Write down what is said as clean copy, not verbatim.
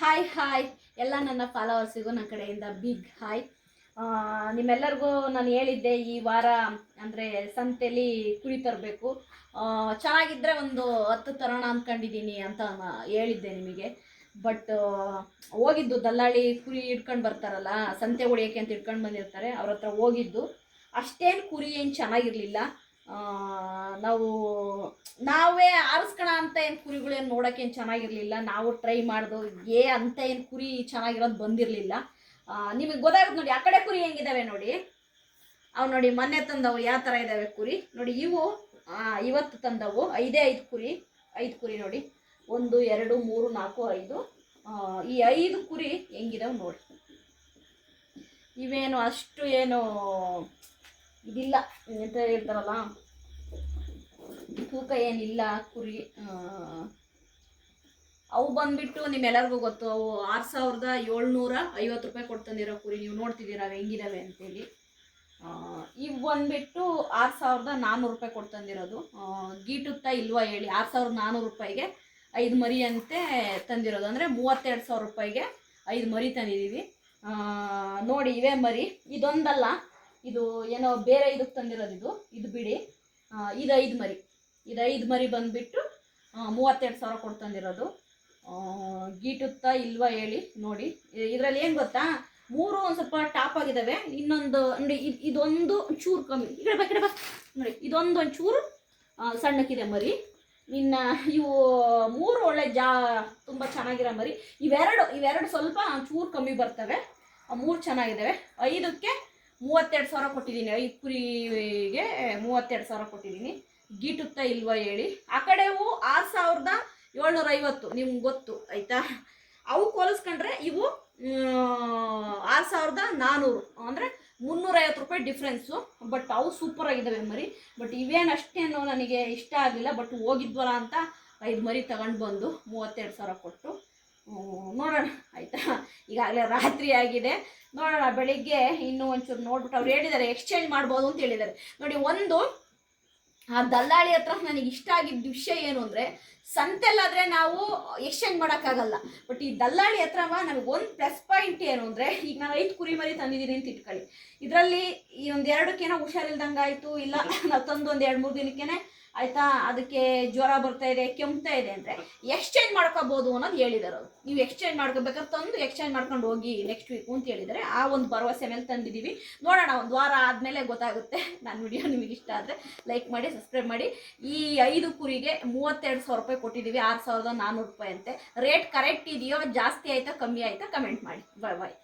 Hi hi ಎಲ್ಲ ನನ್ನ ಫಾಲೋವರ್ಸಿಗೂ ನನ್ನ ಕಡೆಯಿಂದ ಬಿಗ್ ಹಾಯ್. ನಿಮ್ಮೆಲ್ಲರಿಗೂ ನಾನು ಹೇಳಿದ್ದೆ ಈ ವಾರ ಅಂದರೆ ಸಂತೆಯಲ್ಲಿ ಕುರಿ ತರಬೇಕು, ಚೆನ್ನಾಗಿದ್ದರೆ ಒಂದು 10 ತರೋಣ ಅಂದ್ಕೊಂಡಿದ್ದೀನಿ ಅಂತ ಹೇಳಿದ್ದೆ ನಿಮಗೆ. ಬಟ್ ಹೋಗಿದ್ದು ದಲ್ಲಾಳಿ ಕುರಿ ಇಟ್ಕೊಂಡು ಬರ್ತಾರಲ್ಲ, ಸಂತೆ ಹೊಡಿಯೋಕ್ಕೆ ಅಂತ ಇಟ್ಕೊಂಡು ಬಂದಿರ್ತಾರೆ, ಅವ್ರ ಹತ್ರ ಹೋಗಿದ್ದು. ಅಷ್ಟೇನು ಕುರಿ ಏನು ಚೆನ್ನಾಗಿರಲಿಲ್ಲ. ನಾವು ನಾವೇ ಆರಿಸ್ಕೋಣ ಅಂತ ಏನು ಕುರಿಗಳೇನು ನೋಡೋಕ್ಕೇನು ಚೆನ್ನಾಗಿರಲಿಲ್ಲ. ನಾವು ಟ್ರೈ ಮಾಡ್ದು ಅಂತ ಏನು ಕುರಿ ಚೆನ್ನಾಗಿರೋದು ಬಂದಿರಲಿಲ್ಲ. ನಿಮಗೆ ಗೊತ್ತಾಗುತ್ತೆ ನೋಡಿ, ಆ ಕಡೆ ಕುರಿ ಹೆಂಗಿದ್ದಾವೆ ನೋಡಿ. ಅವು ನೋಡಿ ಮೊನ್ನೆ ತಂದವು ಯಾವ ಥರ ಇದ್ದಾವೆ ಕುರಿ ನೋಡಿ. ಇವು ಇವತ್ತು ತಂದವು 5 ಕುರಿ ನೋಡಿ. 1 2 3 4 5. ಈ 5 ಕುರಿ ಹೆಂಗಿದಾವೆ ನೋಡಿ. ಇವೇನು ಅಷ್ಟು ಏನು ಇದಿಲ್ಲ ಅಂತ ಹೇಳ್ತಾರಲ್ಲ, ತೂಕ ಏನಿಲ್ಲ ಕುರಿ. ಅವು ಬಂದ್ಬಿಟ್ಟು ನಿಮ್ಮೆಲ್ಲರಿಗೂ ಗೊತ್ತು, ಅವು 6750 ರೂಪಾಯಿ ಕೊಟ್ಟು ತಂದಿರೋ ಕುರಿ. ನೀವು ನೋಡ್ತಿದ್ದೀರಾ ಹೆಂಗಿದಾವೆ ಅಂತೇಳಿ. ಇವು ಬಂದ್ಬಿಟ್ಟು 6400 ರೂಪಾಯಿ ಕೊಟ್ಟು ತಂದಿರೋದು. ಗೀಟುತ್ತಾ ಇಲ್ವಾ ಹೇಳಿ, 6400 ರೂಪಾಯಿಗೆ 5 ಮರಿ ಅಂತೆ ತಂದಿರೋದು. ಅಂದರೆ 32,000 ರೂಪಾಯಿಗೆ 5 ಮರಿ ತಂದಿದ್ದೀವಿ. ನೋಡಿ ಇವೇ ಮರಿ. ಇದೊಂದಲ್ಲ, ಇದು ಏನೋ ಬೇರೆ ಇದಕ್ಕೆ ತಂದಿರೋದು. ಇದು ಬಿಡಿ, ಇದು 5 ಮರಿ ಬಂದುಬಿಟ್ಟು 32,000 ಕೊಟ್ಟು ತಂದಿರೋದು. ಗೀಟುತ್ತಾ ಇಲ್ವಾ ಹೇಳಿ ನೋಡಿ. ಇದರಲ್ಲಿ ಏನು ಗೊತ್ತಾ, 3 ಒಂದು ಸ್ವಲ್ಪ ಟಾಪ್ ಆಗಿದ್ದಾವೆ, ಇನ್ನೊಂದು ನೋಡಿ ಇದೊಂದು ಚೂರು ಕಮ್ಮಿ. ಈ ಕಡೆ ಬಾ ನೋಡಿ, ಇದೊಂದು ಒಂಚೂರು ಸಣ್ಣಕ್ಕಿದೆ ಮರಿ. ಇನ್ನು ಇವು 3 ಒಳ್ಳೆ ತುಂಬ ಚೆನ್ನಾಗಿರೋ ಮರಿ. ಇವೆರಡು ಸ್ವಲ್ಪ ಚೂರು ಕಮ್ಮಿ ಬರ್ತವೆ. 3 ಚೆನ್ನಾಗಿದ್ದಾವೆ. 5ಕ್ಕೆ 32,000 ಕೊಟ್ಟಿದ್ದೀನಿ. 5 ಕುರಿಗೆ 32,000 ಕೊಟ್ಟಿದ್ದೀನಿ. ಗೀಟುತ್ತಾ ಇಲ್ವಾ ಹೇಳಿ. ಆ ಕಡೆವು 6750 ನಿಮ್ಗೆ ಗೊತ್ತು ಆಯಿತಾ. ಅವು ಹೋಲಿಸ್ಕೊಂಡ್ರೆ ಇವು 6400, ಅಂದರೆ 350 ರೂಪಾಯಿ ಡಿಫ್ರೆನ್ಸು. ಬಟ್ ಅವು ಸೂಪರಾಗಿದ್ದಾವೆ ಮರಿ. ಬಟ್ ಇವೇನು ಅಷ್ಟೇನು ನನಗೆ ಇಷ್ಟ ಆಗಲಿಲ್ಲ. ಬಟ್ ಹೋಗಿದ್ವಲ್ಲ ಅಂತ 5 ಮರಿ ತಗೊಂಡು ಬಂದು 32,000 ಕೊಟ್ಟು ನೋಡೋಣ ಆಯಿತಾ. ಈಗಾಗಲೇ ರಾತ್ರಿ ಆಗಿದೆ, ನೋಡೋಣ ಬೆಳಿಗ್ಗೆ ಇನ್ನೂ ಒಂಚೂರು ನೋಡ್ಬಿಟ್ಟು ಅವ್ರು ಹೇಳಿದ್ದಾರೆ ಎಕ್ಸ್ಚೇಂಜ್ ಮಾಡ್ಬೋದು ಅಂತ ಹೇಳಿದ್ದಾರೆ. ನೋಡಿ, ಒಂದು ಆ ದಲ್ಲಾಳಿ ಹತ್ರ ನನಗೆ ಇಷ್ಟ ಆಗಿದ್ದ ವಿಷಯ ಏನು ಅಂದರೆ, ಸಂತೆಲ್ಲಾದರೆ ನಾವು ಎಕ್ಸ್ಚೇಂಜ್ ಮಾಡೋಕ್ಕಾಗಲ್ಲ. ಬಟ್ ಈ ದಲ್ಲಾಳಿ ಹತ್ರ ನಮಗೊಂದು ಪ್ಲಸ್ ಪಾಯಿಂಟ್ ಏನು ಅಂದರೆ, ಈಗ ನಾನು 5 ಕುರಿ ಮರಿ ತಂದಿದ್ದೀನಿ ಅಂತ ಇಟ್ಕೊಳ್ಳಿ. ಇದರಲ್ಲಿ ಈ 1-2 ಹುಷಾರಿಲ್ದಂಗೆ ಆಯಿತು, ಇಲ್ಲ ನಾವು ತಂದು 1-2-3 ದಿನಕ್ಕೇ ಆಯಿತಾ, ಅದಕ್ಕೆ ಜ್ವರ ಬರ್ತಾ ಇದೆ, ಕೆಮ್ತಾ ಇದೆ ಅಂದರೆ ಎಕ್ಸ್ಚೇಂಜ್ ಮಾಡ್ಕೋಬೋದು ಅನ್ನೋದು ಹೇಳಿದ್ದಾರೆ ಅವರು. ನೀವು ಎಕ್ಸ್ಚೇಂಜ್ ಮಾಡ್ಕೋಬೇಕಾದ್ರೆ ತಂದು ಎಕ್ಸ್ಚೇಂಜ್ ಮಾಡ್ಕೊಂಡು ಹೋಗಿ ನೆಕ್ಸ್ಟ್ ವೀಕು ಅಂತ ಹೇಳಿದ್ದಾರೆ. ಆ ಒಂದು ಭರವಸೆ ಮೇಲೆ ತಂದಿದ್ದೀವಿ. ನೋಡೋಣ, 1 ವಾರ ಆದಮೇಲೆ ಗೊತ್ತಾಗುತ್ತೆ. ನನ್ನ ವಿಡಿಯೋ ನಿಮಗೆ ಇಷ್ಟ ಆದರೆ ಲೈಕ್ ಮಾಡಿ, ಸಬ್ಸ್ಕ್ರೈಬ್ ಮಾಡಿ. ಈ 5 ಕುರಿಗೆ 32,000 ರೂಪಾಯಿ ಕೊಟ್ಟಿದ್ದೀವಿ. 6400 ರೂಪಾಯಿ ಅಂತೆ. ರೇಟ್ ಕರೆಕ್ಟ್ ಇದೆಯೋ, ಜಾಸ್ತಿ ಆಯಿತಾ ಕಮ್ಮಿ ಆಯಿತಾ ಕಮೆಂಟ್ ಮಾಡಿ. ಬಾಯ್.